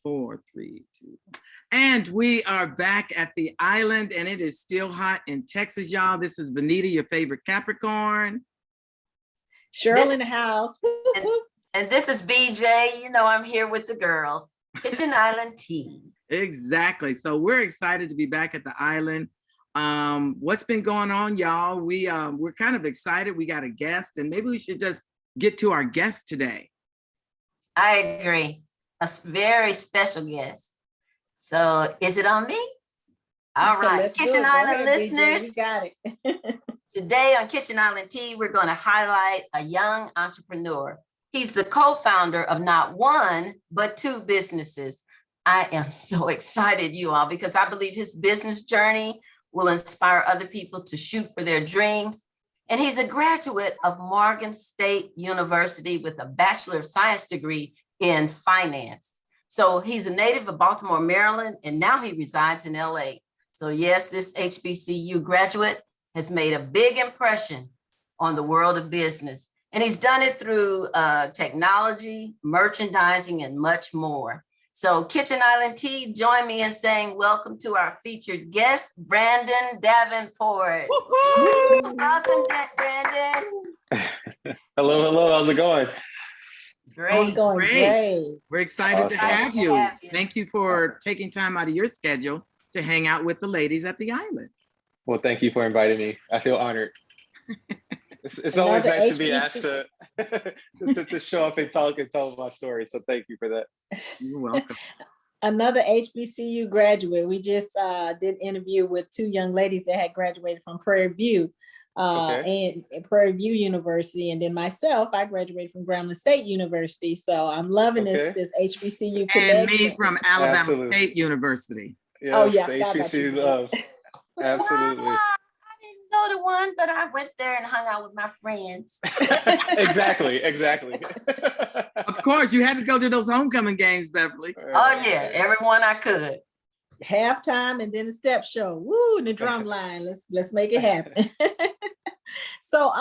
4, 3, 2. And we are back at the island, and it is still hot in Texas, y'all. This is Benita, your favorite Capricorn. Cheryl in the house. And this is BJ. You know, I'm here with the girls. Kitchen Island Tea. Exactly. So we're excited to be back at the island. What's been going on, y'all? We're kind of excited. We got a guest, and maybe we should just get to our guest today. I agree. A very special guest. So is it on me? All right. Kitchen Island listeners, BJ, got it. Today on Kitchen Island Tea, we're going to highlight a young entrepreneur. He's the co-founder of not one, but 2 businesses. I am so excited, you all, because I believe his business journey will inspire other people to shoot for their dreams. And he's a graduate of Morgan State University with a Bachelor of Science degree in finance. So he's a native of Baltimore, Maryland, and now he resides in LA. So yes, this HBCU graduate has made a big impression on the world of business. And he's done it through technology, merchandising, and much more. So Kitchen Island Tea, join me in saying welcome to our featured guest, Brandon Davenport. Welcome, Brandon. Hello, how's it going? Great. Great. We're excited Awesome. to have you. Thank you for taking time out of your schedule to hang out with the ladies at the island. Well, thank you for inviting me. I feel honored. It's always nice to be asked to show up and talk and tell my story. So thank you for that. You're welcome. Another HBCU graduate. We just did an interview with 2 young ladies that had graduated from Prairie View and Prairie View University. And then myself, I graduated from Grambling State University. So I'm loving this HBCU connection. And me from Alabama State University. Yes, oh yeah, the HBCU love. Absolutely. Wow. I didn't go to one, but I went there and hung out with my friends. Exactly. Of course, you had to go to those homecoming games, Beverly. Oh yeah, everyone I could. Halftime and then the step show. Woo, and the drum line. Let's make it happen. So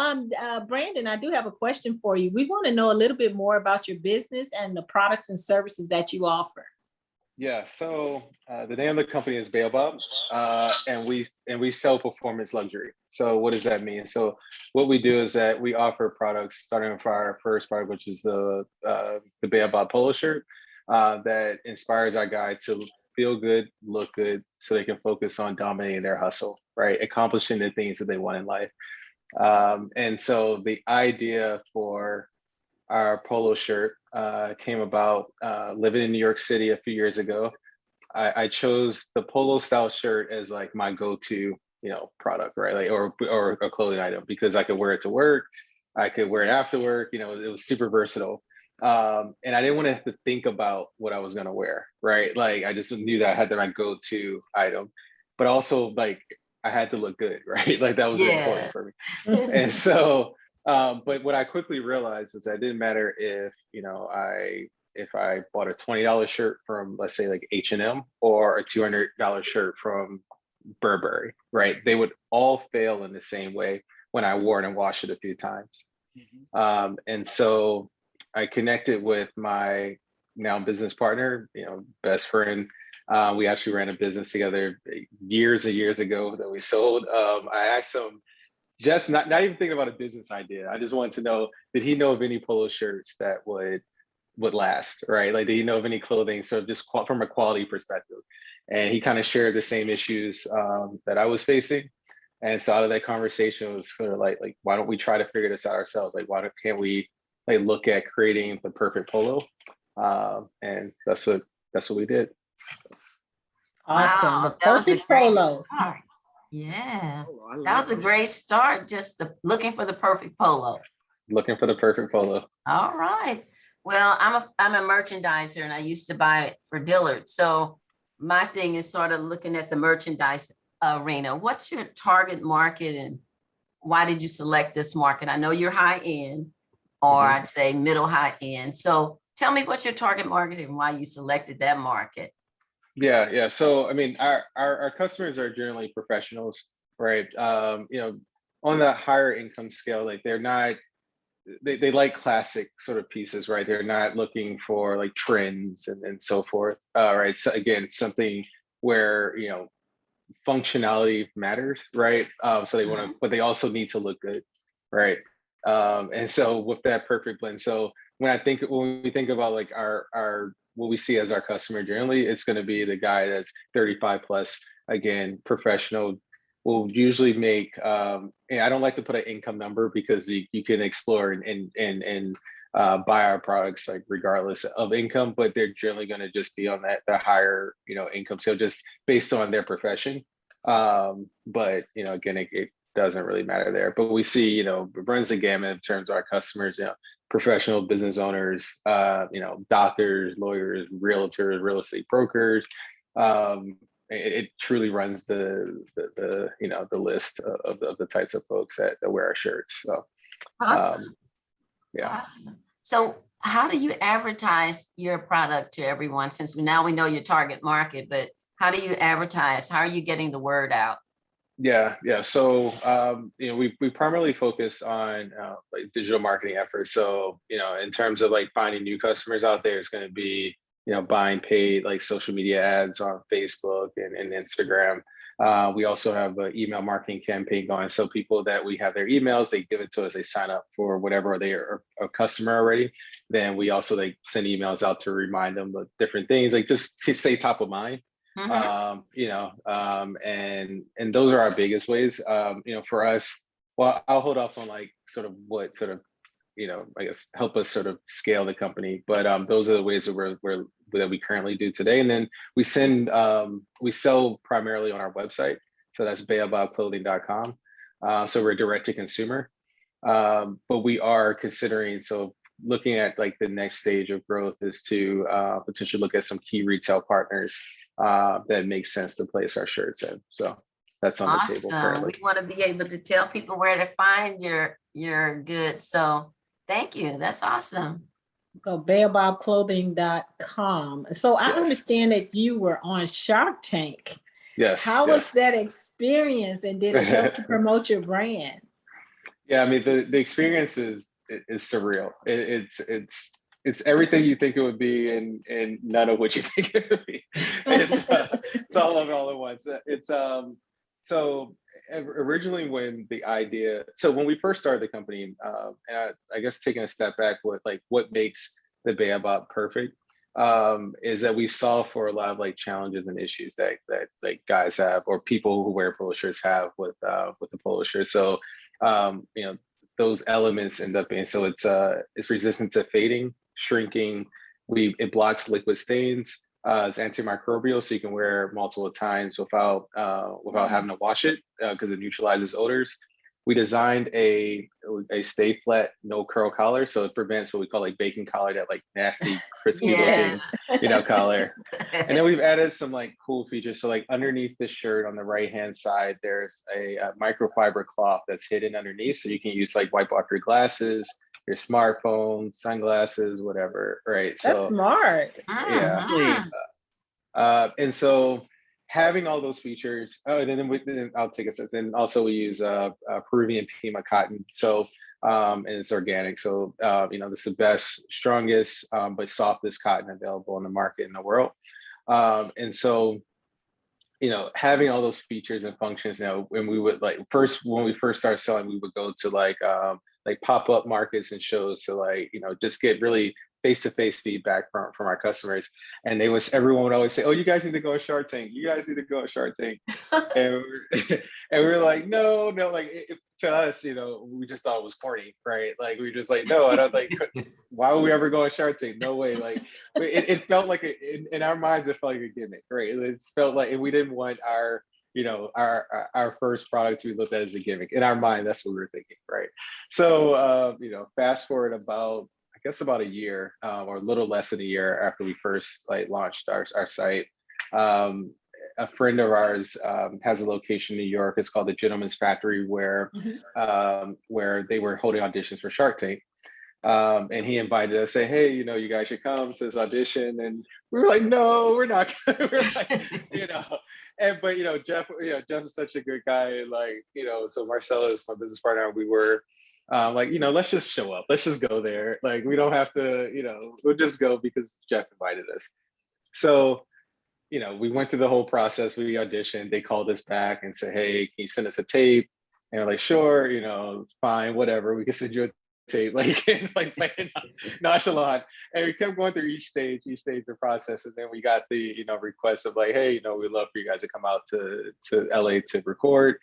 Brandon, I do have a question for you. We want to know a little bit more about your business and the products and services that you offer. Yeah, so the name of the company is Baobab, and we sell performance luxury. So what does that mean? So what we do is that we offer products, starting with our first product, which is the Baobab Polo shirt, that inspires our guy to feel good, look good, so they can focus on dominating their hustle, right? Accomplishing the things that they want in life. And so the idea for our polo shirt came about living in New York City a few years ago. I chose the polo style shirt as like my go-to, product, right? Like or a clothing item, because I could wear it to work, I could wear it after work. It was super versatile. And I didn't want to have to think about what I was gonna wear, right? Like I just knew that I had my go-to item, but also like I had to look good, right? Like that was important for me. And so but what I quickly realized was that it didn't matter if I bought a $20 shirt from, let's say, like H&M or a $200 shirt from Burberry, right? They would all fail in the same way when I wore it and washed it a few times. Mm-hmm. And so I connected with my now business partner, best friend. We actually ran a business together years and years ago that we sold. I asked him, just not even thinking about a business idea. I just wanted to know, did he know of any polo shirts that would last, right? Like, did he know of any clothing? So just from a quality perspective. And he kind of shared the same issues that I was facing. And so out of that conversation, it was sort of like, why don't we try to figure this out ourselves? Like, can't we look at creating the perfect polo? And that's what we did. Awesome. Wow, The perfect polo. Yeah, that was a great start. Just looking for the perfect polo. Looking for the perfect polo. All right. Well, I'm a merchandiser, and I used to buy it for Dillard. So my thing is sort of looking at the merchandise arena. What's your target market, and why did you select this market? I know you're high end, or I'd say middle high end. So tell me what's your target market and why you selected that market. Yeah. So, I mean, our customers are generally professionals, right? On the higher income scale, like they're not they like classic sort of pieces, right? They're not looking for like trends and so forth. Right. So again, something where, you know, functionality matters, right? So they want to, but they also need to look good, right? And so with that perfect blend, so when we think about like our what we see as our customer generally, it's going to be the guy that's 35 plus, again, professional, will usually make and I don't like to put an income number because you can explore and buy our products like regardless of income, but they're generally going to just be on the higher, you know, income, so just based on their profession. But you know, again, it doesn't really matter there, but we see, you know, it runs the gamut in terms of our customers, you know, professional business owners, you know, doctors, lawyers, realtors, real estate brokers. It truly runs the you know, the list of the types of folks that wear our shirts. So Awesome. yeah. Awesome. So how do you advertise your product to everyone? Since now we know your target market, but how do you advertise? How are you getting the word out? Yeah. So you know, we primarily focus on like digital marketing efforts. So, you know, in terms of like finding new customers out there, it's going to be, you know, buying paid like social media ads on Facebook and Instagram. We also have an email marketing campaign going. So people that we have their emails, they give it to us, they sign up for whatever, they are a customer already. Then we also like send emails out to remind them of different things, like just to stay top of mind. You know, and those are our biggest ways. You know, for us, well, I'll hold off on like sort of what sort of, you know, I guess help us sort of scale the company. But those are the ways that we currently do today. And then we sell primarily on our website. So that's baobabclothing.com. So we're direct to consumer. But we are considering, so looking at like the next stage of growth is to potentially look at some key retail partners that makes sense to place our shirts in. So that's on the table currently. We want to be able to tell people where to find your goods. So thank you. That's awesome. So baobabclothing.com. So I understand that you were on Shark Tank. Yes. How was that experience, and did it help to promote your brand? Yeah, I mean, the experience is surreal. It's everything you think it would be, and none of what you think it would be. It's all of it all at once. It's so originally when we first started the company, and I guess taking a step back with like what makes the Baobab perfect, is that we solve for a lot of like challenges and issues that like guys have, or people who wear polo shirts have with the polo shirt. So you know, those elements end up being, so it's resistant to fading, shrinking. It blocks liquid stains. It's antimicrobial, so you can wear multiple times without having to wash it, because it neutralizes odors. We designed a stay flat, no curl collar, so it prevents what we call like bacon collar, that like nasty, crispy looking, you know, collar. And then we've added some like cool features. So like underneath the shirt on the right hand side, there's a microfiber cloth that's hidden underneath, so you can use like wipe off your glasses, your smartphone, sunglasses, whatever, right? That's smart. Yeah. And so having all those features, then I'll take a sec. Then also we use Peruvian Pima cotton. So and it's organic. So you know, this is the best, strongest, but softest cotton available in the market in the world. And so, you know, having all those features and functions, you know, when we first started selling, we would go to like pop-up markets and shows to like, you know, just get really face-to-face feedback from our customers. And everyone would always say, oh, you guys need to go on Shark Tank. You guys need to go on Shark Tank. and we're like, no, like to us, you know, we just thought it was corny, right? Like we were just like, no, I don't like, why would we ever go on Shark Tank? No way. Like it felt like in our minds, it felt like a gimmick, right? It felt like, and we didn't want our, you know, our first product to be looked at as a gimmick. In our mind, that's what we were thinking, right? So you know, fast forward about a year, or a little less than a year after we first like launched our site, a friend of ours has a location in New York. It's called the Gentleman's Factory, where they were holding auditions for Shark Tank. And he invited us, say, hey, you know, you guys should come to this audition. And we were like, no, we're not. We're like, you know, but you know, Jeff is such a good guy. Like, you know, so Marcella is my business partner. We were Like, let's just show up. Let's just go there. Like, we don't have to, we'll just go because Jeff invited us. So, we went through the whole process. We auditioned. They called us back and said, "Hey, can you send us a tape?" And we're like, "Sure, fine, whatever. We can send you a tape." Like, like playing nonchalant. And we kept going through each stage of the process. And then we got the, request of like, "Hey, we'd love for you guys to come out to LA to record."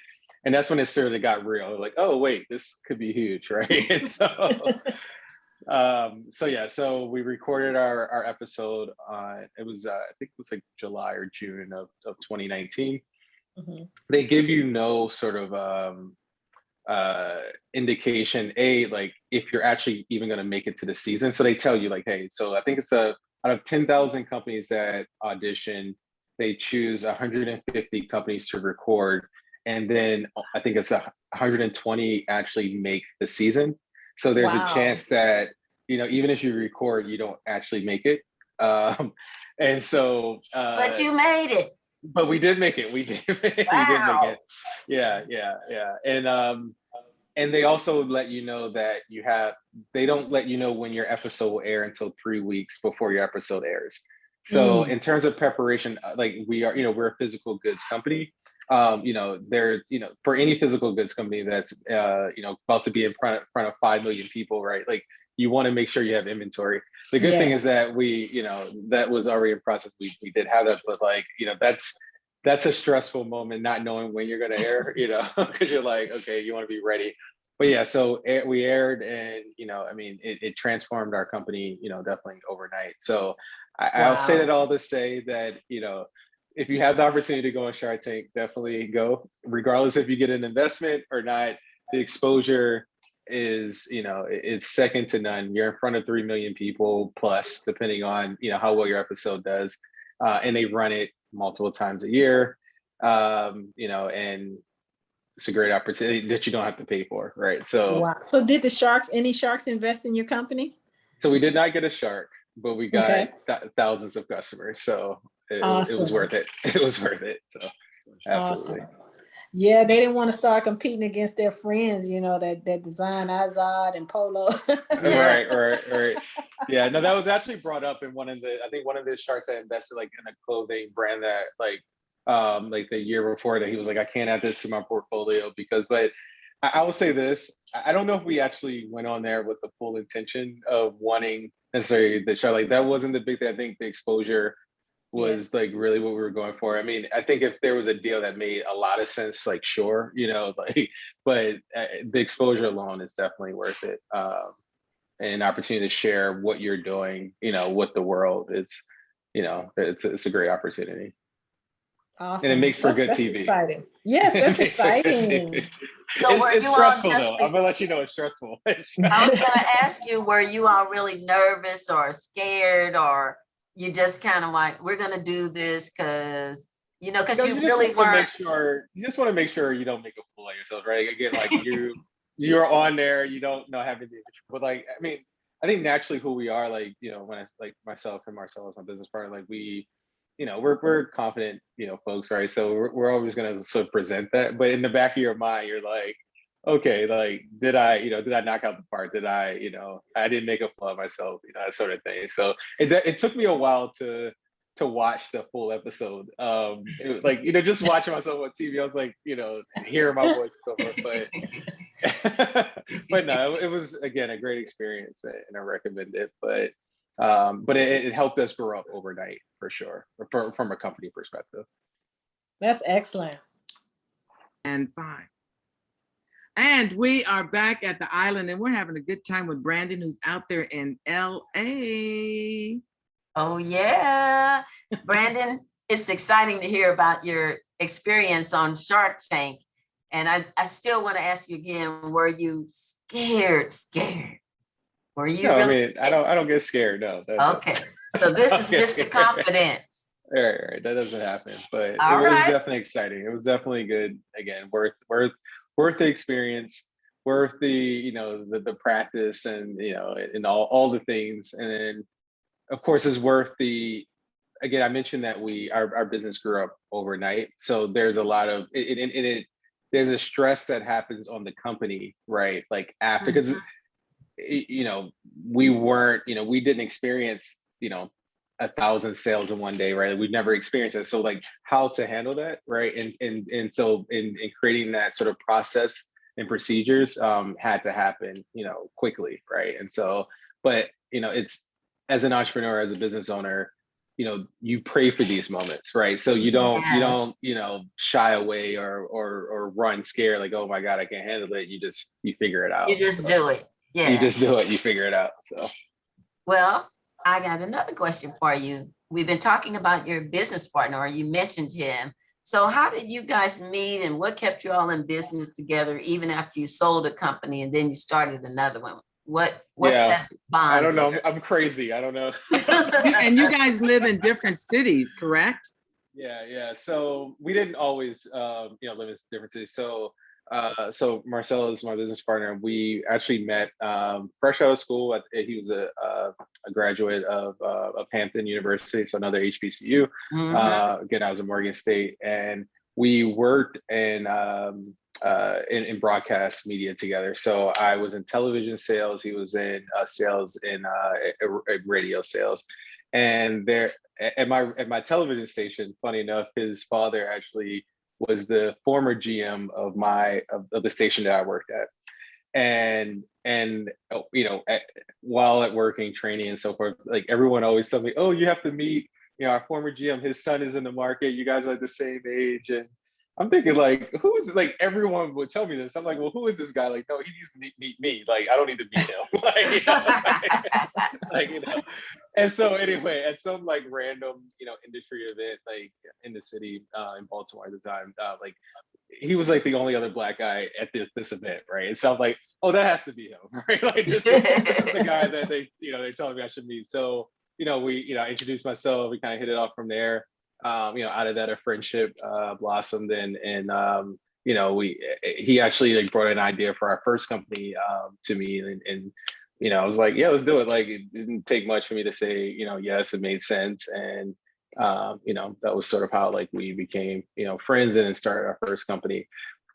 And that's when it sort of got real. Like, oh wait, this could be huge, right? And so we recorded our episode on, it was I think it was like July or June of 2019. Mhm. They give you no sort of indication, like if you're actually even going to make it to the season. So they tell you like, hey, so I think it's out of 10,000 companies that audition, they choose 150 companies to record, and then I think it's 120 actually make the season. So there's a Wow. chance that, even if you record, you don't actually make it. And so, But you made it. but we did make it. We did. We did make it. Yeah. And they also let you know that they don't let you know when your episode will air until 3 weeks before your episode airs. So in terms of preparation, like we are, we're a physical goods company. There, for any physical goods company that's, about to be in front of 5 million people, right? Like, you want to make sure you have inventory. The good thing is that we, that was already in process. We did have that, but like, that's a stressful moment, not knowing when you're going to air, because you're like, okay, you want to be ready. But yeah, so we aired, and, it transformed our company, definitely overnight. So I'll say that all to say that, if you have the opportunity to go on Shark Tank, definitely go, regardless if you get an investment or not. The exposure is, it's second to none. You're in front of 3 million people plus, depending on, how well your episode does. And they run it multiple times a year, and it's a great opportunity that you don't have to pay for, right? So, wow. So did any sharks invest in your company? so we did not get a shark, but we got thousands of customers. So it was worth it. It was worth it. So absolutely. Awesome. Yeah, they didn't want to start competing against their friends, that design Azad and Polo. Right. Yeah, no, that was actually brought up in I think one of the sharks that invested like in a clothing brand that like the year before that, he was like, I can't add this to my portfolio but I will say this, I don't know if we actually went on there with the full intention of wanting necessarily the shark. Like, that wasn't the big thing. I think the exposure was like really what we were going for. I mean, I think if there was a deal that made a lot of sense, like, sure, like, but the exposure alone is definitely worth it. And an opportunity to share what you're doing, with the world. It's, it's a great opportunity. Awesome. And it makes for good that's TV. Exciting. Yes, that's exciting. So it's stressful though. I'm gonna let you know it's stressful. I was gonna ask you, were you all really nervous or scared, or you just kind of like, we're gonna do this because you really weren't. You just want to make sure you don't make a fool of yourself, right? Again, like you're on there, you don't know having to, but like, I mean, I think naturally who we are, like, when I like myself and Marcel as my business partner, like we, we're confident, folks, right? So we're always going to sort of present that, but in the back of your mind, you're like, okay, like, did I knock out the park? Did I, I didn't make a fool of myself, that sort of thing. So it took me a while to watch the full episode. Like, just watching myself on TV, I was like, hearing my voice and so forth, but no, it was, again, a great experience, and I recommend it. But it helped us grow up overnight, for sure, from a company perspective. That's excellent. And fine. And we are back at the island, and we're having a good time with Brandon, who's out there in LA. Oh yeah, Brandon, it's exciting to hear about your experience on Shark Tank. And I still want to ask you again, were you scared? Were you No, really? I mean, I don't get scared. No. Okay. So this is Mr. Confidence. Right. That doesn't happen. But it was definitely exciting. It was definitely good. Again, worth the experience, worth the, the practice, and, and all the things. And then, of course, is worth again, I mentioned that our business grew up overnight. So there's a lot of it there's a stress that happens on the company, right? Like after, because you know, we weren't, you know, we didn't experience, you know, 1,000 sales in one day, right? We've never experienced it. So like how to handle that, right? And so in creating that sort of process and procedures had to happen, you know, quickly, right? And so, but you know, it's as an entrepreneur, as a business owner, you know, you pray for these moments, right? So you don't, you know, shy away or run scared, like, oh my God, I can't handle it. You figure it out. You just So do it. Yeah. you just do it, you figure it out. So well, I got another question for you. We've been talking about your business partner, or you mentioned him. So how did you guys meet, and what kept you all in business together even after you sold a company and then you started another one? What's that bond? I don't know. there? I'm crazy. I don't know. And you guys live in different cities, correct? Yeah. So we didn't always, you know, live in different cities. So Marcelo is my business partner. We actually met fresh out of school. He was a graduate of Hampton University, so another HBCU. Again, I was at Morgan State, and we worked in broadcast media together. So I was in television sales. He was in sales in radio sales, and there at my television station. Funny enough, his father actually was the former GM of the station that I worked at. And you know, while at working, training and so forth, like everyone always told me, oh, you have to meet, you know, our former GM, his son is in the market, you guys are the same age. And I'm thinking, like, who is it? Like, everyone would tell me this. I'm like, well, who is this guy? Like, no, he needs to meet me. Like, I don't need to meet him. Like, you know, like, you know. And so anyway, at some like random, you know, industry event, like in the city, in Baltimore at the time, like he was like the only other Black guy at this event, right? And so I'm like, oh, that has to be him, right? Like this is the guy that they're telling me I should meet. So, you know, I introduced myself, we kind of hit it off from there. You know, out of that, a friendship blossomed, and you know, he actually like brought an idea for our first company to me, and you know, I was like, yeah, let's do it. Like, it didn't take much for me to say, you know, yes, it made sense, and you know, that was sort of how like we became, you know, friends and then started our first company.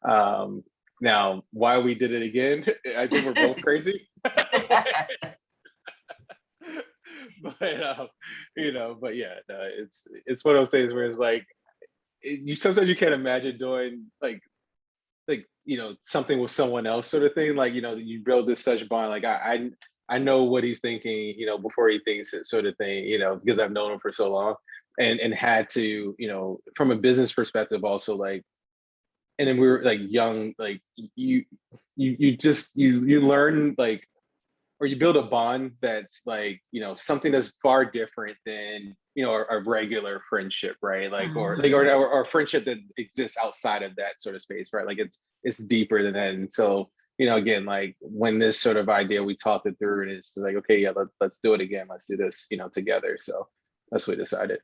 Now, why we did it again, I think we're both crazy. But you know, but yeah, no, it's one of those things where it's like you sometimes you can't imagine doing like you know, something with someone else sort of thing. Like, you know, you build this such bond. Like I know what he's thinking, you know, before he thinks it, sort of thing, you know, because I've known him for so long, and had to, you know, from a business perspective also, like, and then we were like young, like you learn, like, or you build a bond that's like, you know, something that's far different than, you know, a regular friendship, right? Like, or friendship that exists outside of that sort of space, right? Like it's deeper than that. And so, you know, again, like when this sort of idea, we talked it through, and it's like, okay, yeah, let's do it again. Let's do this, you know, together. So that's what we decided.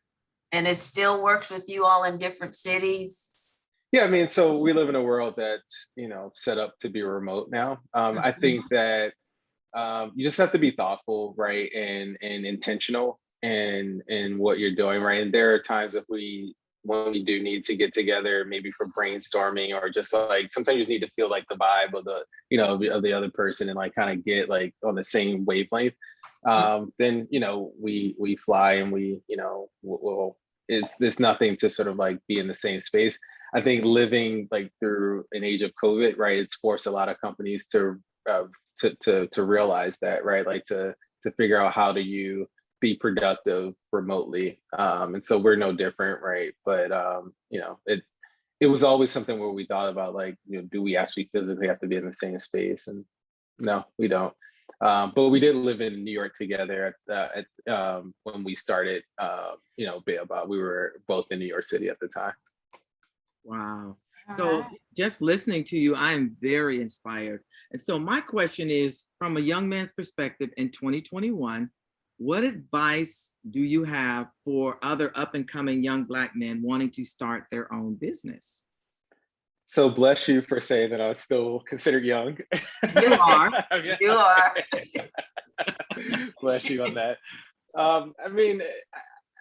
And it still works with you all in different cities? Yeah, I mean, so we live in a world that's, you know, set up to be remote now. I think that you just have to be thoughtful, right, and intentional in what you're doing, right. And there are times when we do need to get together, maybe for brainstorming, or just like sometimes you just need to feel like the vibe of the, you know, of the other person, and like kind of get like on the same wavelength. Then, you know, we fly, and we, you know, it's nothing to sort of like be in the same space. I think living like through an age of COVID, right, it's forced a lot of companies to realize that, right, like to figure out how do you be productive remotely, and so we're no different, right. But you know, it was always something where we thought about, like, you know, do we actually physically have to be in the same space? And no, we don't. But we did live in New York together when we started, you know, Baobab. We were both in New York City at the time. Wow. So just listening to you, I'm very inspired. And so my question is, from a young man's perspective in 2021, what advice do you have for other up and coming young Black men wanting to start their own business? So bless you for saying that I was still considered young. You are. You are. Bless you on that. I mean,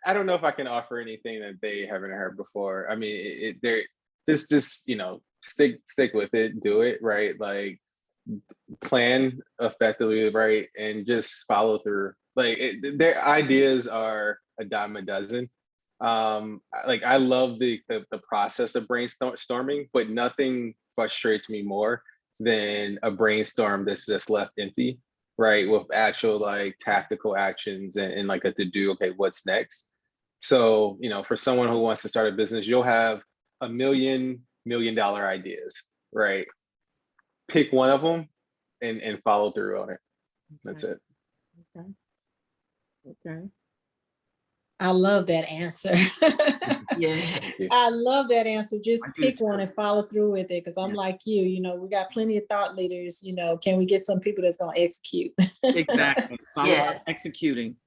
I don't know if I can offer anything that they haven't heard before. I mean, just stick with it, do it, right? Like plan effectively, right? And just follow through. Like their ideas are a dime a dozen. Like I love the process of brainstorming, but nothing frustrates me more than a brainstorm that's just left empty, right? With actual like tactical actions and like a to do, okay, what's next? So, for someone who wants to start a business, you'll have a million-dollar ideas, right? Pick one of them and follow through on it. That's it. Okay. Okay. I love that answer. Yeah. Thank you. I love that answer. Just I do pick too. one and follow through with it. Cause I'm Yes. like you, we got plenty of thought leaders, can we get some people that's gonna execute? Exactly. It's all Yeah. about executing.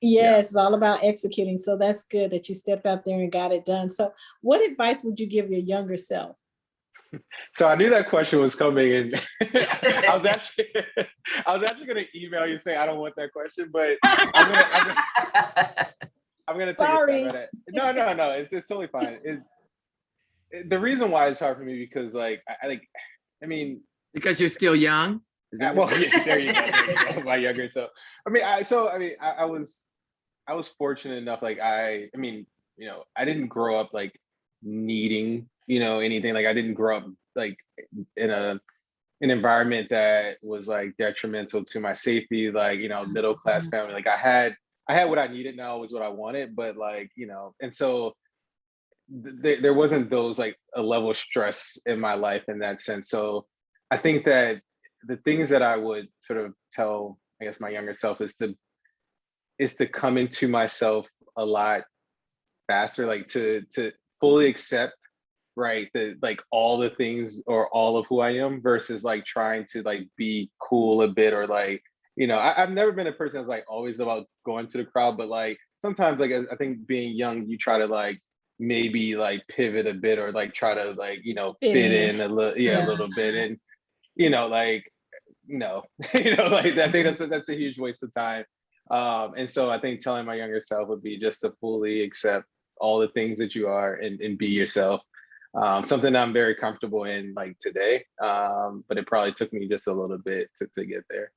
Yes, it's all about executing. So that's good that you stepped out there and got it done. So what advice would you give your younger self? So I knew that question was coming, and I was actually going to email you say I don't want that question, but I'm gonna take a Sorry. stab at it. No, it's totally fine. The reason why it's hard for me because I mean, Because you're still young. Is that well, yeah, there you go, my younger self. I was fortunate enough. Like I didn't grow up like needing anything. Like I didn't grow up like in an environment that was like detrimental to my safety. Like middle class family. Like I had what I needed, now was what I wanted, but like and so there wasn't those like a level of stress in my life in that sense. So I think that the things that I would sort of tell, I guess, my younger self is to come into myself a lot faster, like to fully accept, right, the like all the things or all of who I am versus like trying to like be cool a bit or like I've never been a person that's like always about going to the crowd, but like sometimes like I think being young you try to like maybe like pivot a bit or like try to like fit in a little, a little bit, and like no like I think that's a huge waste of time. And so I think telling my younger self would be just to fully accept all the things that you are and be yourself. Something I'm very comfortable in like today, but it probably took me just a little bit to get there.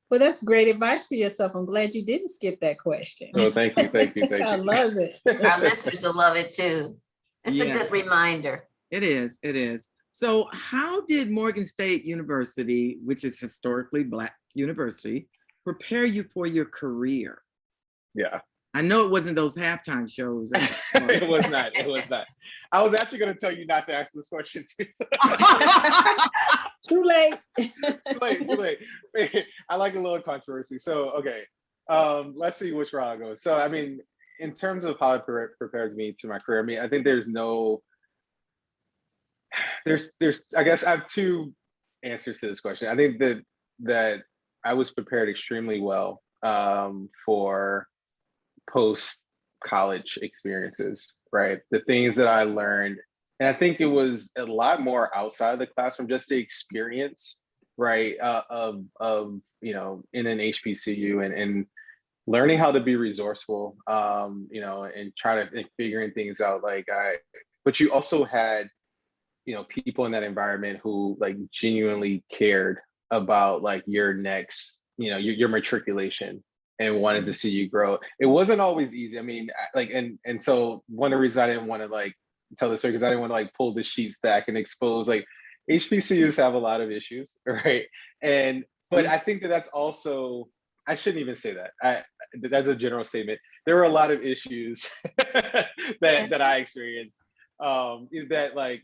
Well, that's great advice for yourself. I'm glad you didn't skip that question. Oh, thank you. I love it. Our listeners will love it too. It's a good reminder. It is. It is. So how did Morgan State University, which is historically Black university, prepare you for your career? Yeah. I know it wasn't those halftime shows. It was not. I was actually going to tell you not to ask this question too. Too late. Too late. I like a little controversy. So, okay. Let's see which route I go. So, I mean, in terms of how it prepared me to my career, I mean, I think there's I guess I have two answers to this question. I think that I was prepared extremely well for post college experiences, right? The things that I learned, and I think it was a lot more outside of the classroom, just the experience, right? Of in an HBCU and learning how to be resourceful, and trying to figuring things out. But you also had people in that environment who like genuinely cared about like your next, your matriculation and wanted to see you grow. It wasn't always easy. I mean, and so one of the reasons I didn't want to like tell the story because I didn't want to like pull the sheets back and expose like HBCUs have a lot of issues, right? But I think that's also, I shouldn't even say that. That's a general statement. There were a lot of issues that I experienced that like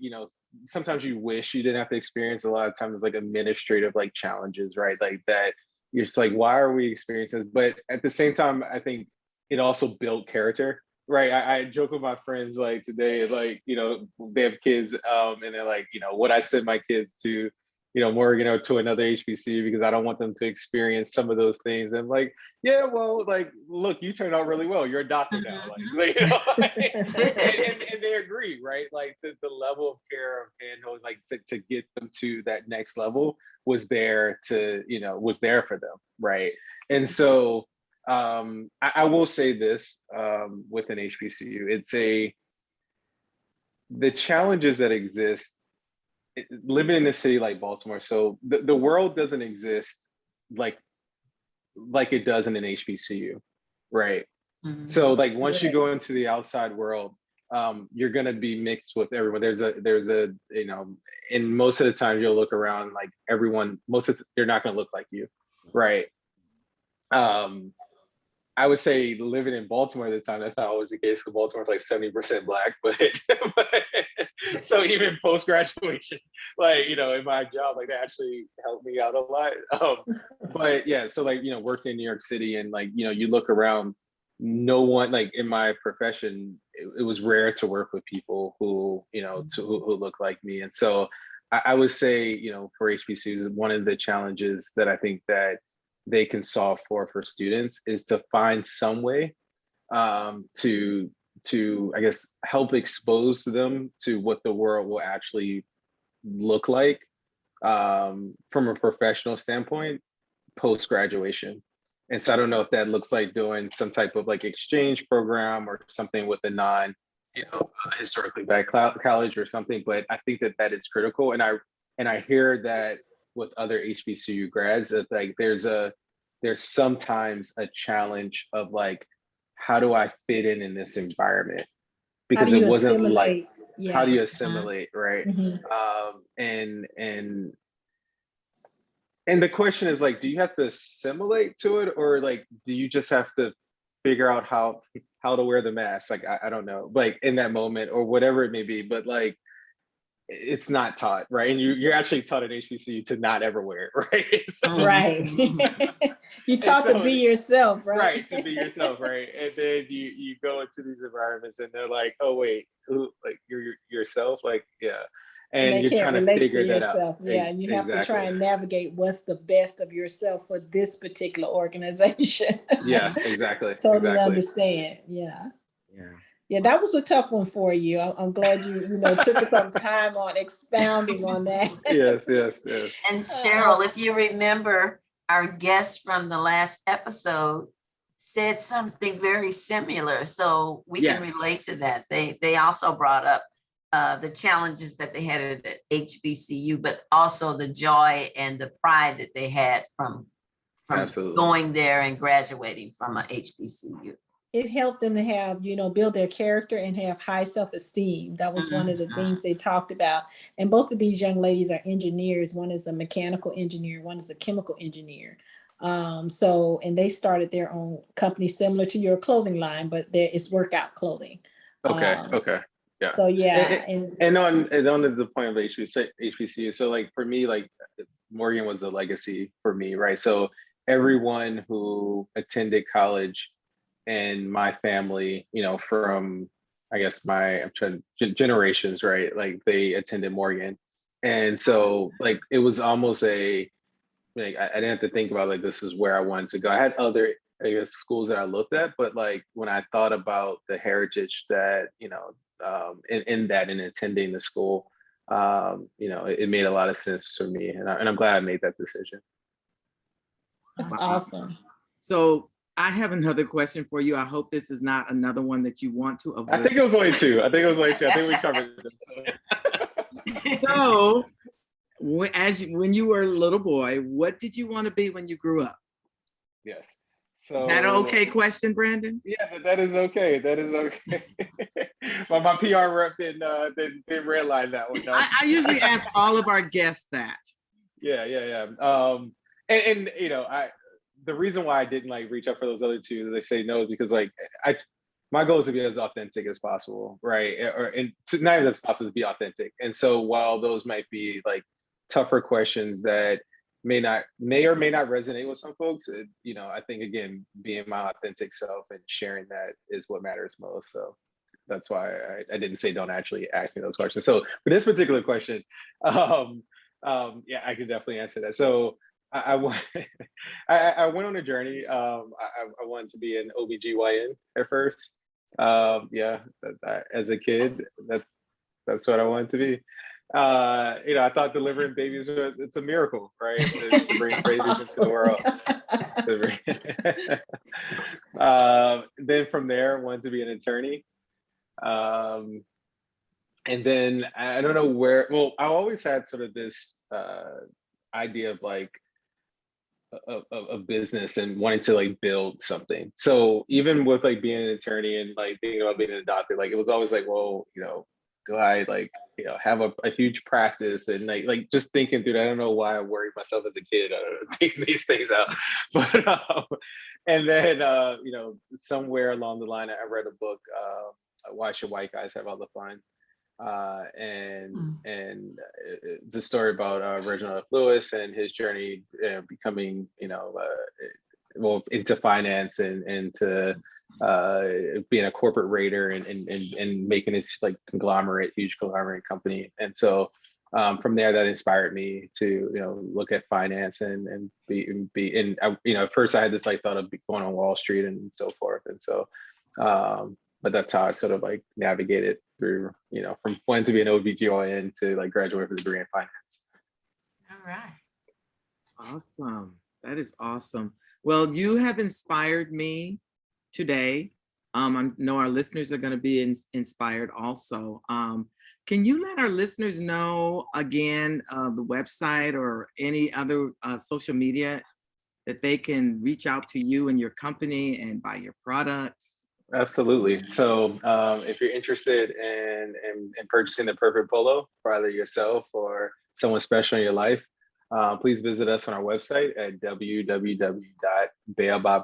sometimes you wish you didn't have to experience. A lot of times like administrative like challenges, right? Like that you're just like, why are we experiencing this? But at the same time, I think it also built character, right? I joke with my friends like today, like, they have kids and they're like, would I send my kids to, Morgan or to another HBCU because I don't want them to experience some of those things. And like, yeah, well, like, look, you turned out really well. You're a doctor now. And they agree, right? Like the level of care of handling, like to get them to that next level was there was there for them, right? And so I will say this with an HBCU, the challenges that exist living in a city like Baltimore. So the world doesn't exist like it does in an HBCU, right? Mhm. So like once you go Yes. into the outside world, you're gonna be mixed with everyone. There's a and most of the time you'll look around like everyone. They're not gonna look like you, right? Um, I would say living in Baltimore at the time, that's not always the case because Baltimore's like 70% black, but so even post graduation, like, in my job, like they actually helped me out a lot. But yeah, so like, working in New York City and like, you look around, no one like in my profession, it was rare to work with people who, who look like me. And so I would say, for HBCUs, one of the challenges that I think that they can solve for students is to find some way to I guess help expose them to what the world will actually look like from a professional standpoint post graduation. And so I don't know if that looks like doing some type of like exchange program or something with a non historically black college or something, but I think that is critical. And I hear that with other HBCU grads, it's like there's sometimes a challenge of like, how do I fit in this environment? How do Because it you wasn't like, assimilate? how Yeah. do you assimilate, right? Mhm. And the question is like, do you have to assimilate to it, or like, do you just have to figure out how to wear the mask? Like, I don't know, like in that moment or whatever it may be, but like, it's not taught, right? And you're actually taught at HBCU to not ever wear it, right? So, Right. You and taught to so be yourself, right? right, to be yourself, right? And then you go into these environments and they're like, oh wait, like you're yourself, like yeah, And and they you're can't trying to relate to figure that out. yourself. Yeah. And you have to try Exactly. and navigate what's the best of yourself for this particular organization. Yeah, exactly, Totally exactly. understand. Yeah. Yeah. Yeah, that was a tough one for you. I'm glad you took some time on expounding on that. Yes, yes, yes. And Cheryl, if you remember, our guest from the last episode said something very similar. So we can Yes. relate to that. They also brought up the challenges that they had at HBCU, but also the joy and the pride that they had from Absolutely. going there and graduating from a HBCU. It helped them to have, build their character and have high self-esteem. That was one of the things they talked about. And both of these young ladies are engineers. One is a mechanical engineer, one is a chemical engineer. And they started their own company similar to your clothing line, but it's workout clothing. Okay, okay. Yeah. So yeah. And on the point of HBCU, so like for me, like Morgan was the legacy for me, right? So everyone who attended college and my family, from I guess generations, right? Like they attended Morgan. And so like it was almost I didn't have to think about like this is where I wanted to go. I had other I guess schools that I looked at, but like when I thought about the heritage that, in that and attending the school, it made a lot of sense to me. And I'm glad I made that decision. That's awesome. So I have another question for you. I hope this is not another one that you want to avoid. I think it was only two. I think we covered them. So when you were a little boy, what did you want to be when you grew up? Yes. So is that an okay question, Brandon? Yeah, that is okay. That is okay. But my PR rep didn't realize that one. No. I usually ask all of our guests that. Yeah. And the reason why I didn't like reach out for those other two, they say no, is because like my goal is to be as authentic as possible, right? Not as possible to be authentic. And so while those might be like tougher questions that may or may not resonate with some folks, I think again, being my authentic self and sharing that is what matters most. So that's why I didn't say don't actually ask me those questions. So for this particular question, yeah, I can definitely answer that. So I went on a journey. I wanted to be an OBGYN at first. Yeah, as a kid, that's what I wanted to be. I thought delivering babies, it's a miracle, right? To bring babies into the world. Then from there, I wanted to be an attorney. And then I don't know where, well, I always had sort of this idea of like a business and wanting to like build something. So even with like being an attorney and like thinking about being a doctor, like it was always like, well, you know, do I like, you know, have a huge practice and like just thinking through that. I don't know why I worried myself as a kid thinking these things out. But and then you know, somewhere along the line I read a book, Why Should White Guys Have All the Fun? And it's a story about Reginald F. Lewis and his journey becoming, you know, well, into finance and into being a corporate raider and making this like huge conglomerate company. And so from there, that inspired me to, you know, look at finance and you know, at first I had this like thought of going on Wall Street and so forth. And so but that's how I sort of like navigated through, you know, from wanting to be an OBGYN to like graduate with a degree in finance. All right. Awesome. That is awesome. Well, you have inspired me today. I know our listeners are going to be inspired also. Can you let our listeners know again the website or any other social media that they can reach out to you and your company and buy your products? Absolutely. So if you're interested in purchasing the Perfect Polo for either yourself or someone special in your life, please visit us on our website at www.Baobab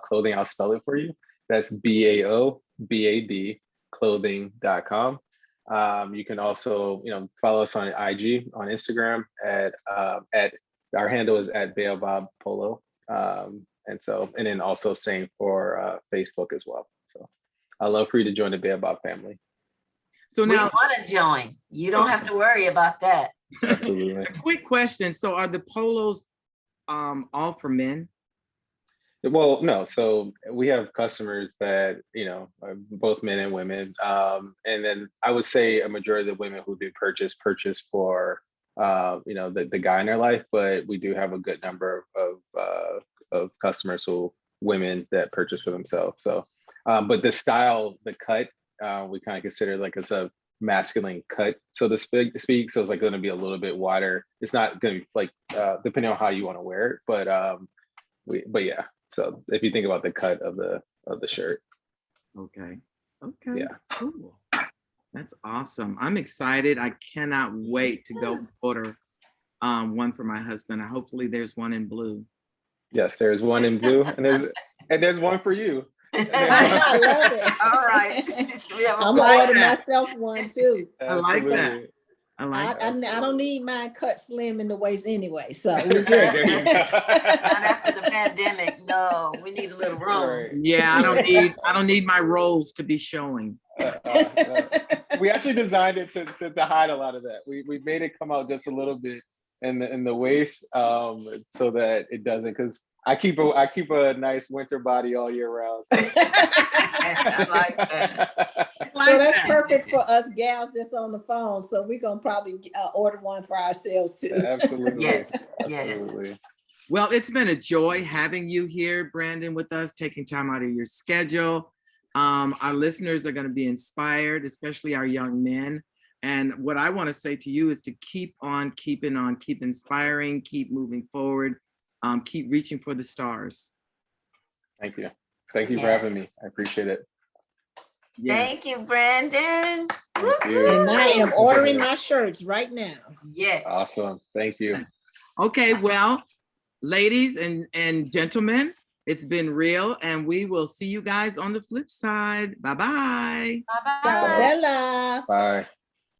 Clothing. I'll spell it for you. That's BAOBAB clothing.com. You can also, you know, follow us on IG, on Instagram at our handle is at Baobab Polo. And then also same for Facebook as well. So I'd love for you to join the Baobab family. So now, we want to join. You don't have to worry about that. Absolutely. A quick question. So are the polos all for men? Well, no. So we have customers that, you know, are both men and women. And then I would say a majority of the women who do purchase for, you know, the guy in their life, but we do have a good number of customers women that purchase for themselves. So, but the style, the cut, we kind of consider like it's a masculine cut, so to speak. So it's like going to be a little bit wider. It's not going to be like, depending on how you want to wear it, but yeah. So if you think about the cut of the shirt. Okay. Okay. Yeah. Cool. That's awesome. I'm excited. I cannot wait to go order one for my husband. Hopefully there's one in blue. Yes, there's one in blue, and there's one for you. I love it. All right. I'm gonna order myself one too. I like that. I like I don't need mine cut slim in the waist anyway, so we're good. Not after the pandemic. No, we need a little room. Right. Yeah, I don't need my rolls to be showing. We actually designed it to hide a lot of that. We made it come out just a little bit in the waist, so that it doesn't, because I keep a nice winter body all year round. So. I like that. So that's perfect for us gals that's on the phone. So we're gonna probably order one for ourselves too. Absolutely. Yes. Absolutely. Well, it's been a joy having you here, Brandon, with us, taking time out of your schedule. Our listeners are going to be inspired, especially our young men. And what I want to say to you is to keep on keeping on, keep inspiring, keep moving forward, keep reaching for the stars. Thank you. Thank you for having me. I appreciate it. Yeah. Thank you, Brandon. Thank you. And I am ordering my shirts right now. Yes. Awesome. Thank you. Okay, well, ladies and gentlemen, it's been real, and we will see you guys on the flip side. Bye-bye. Bye-bye. Bella. Bye.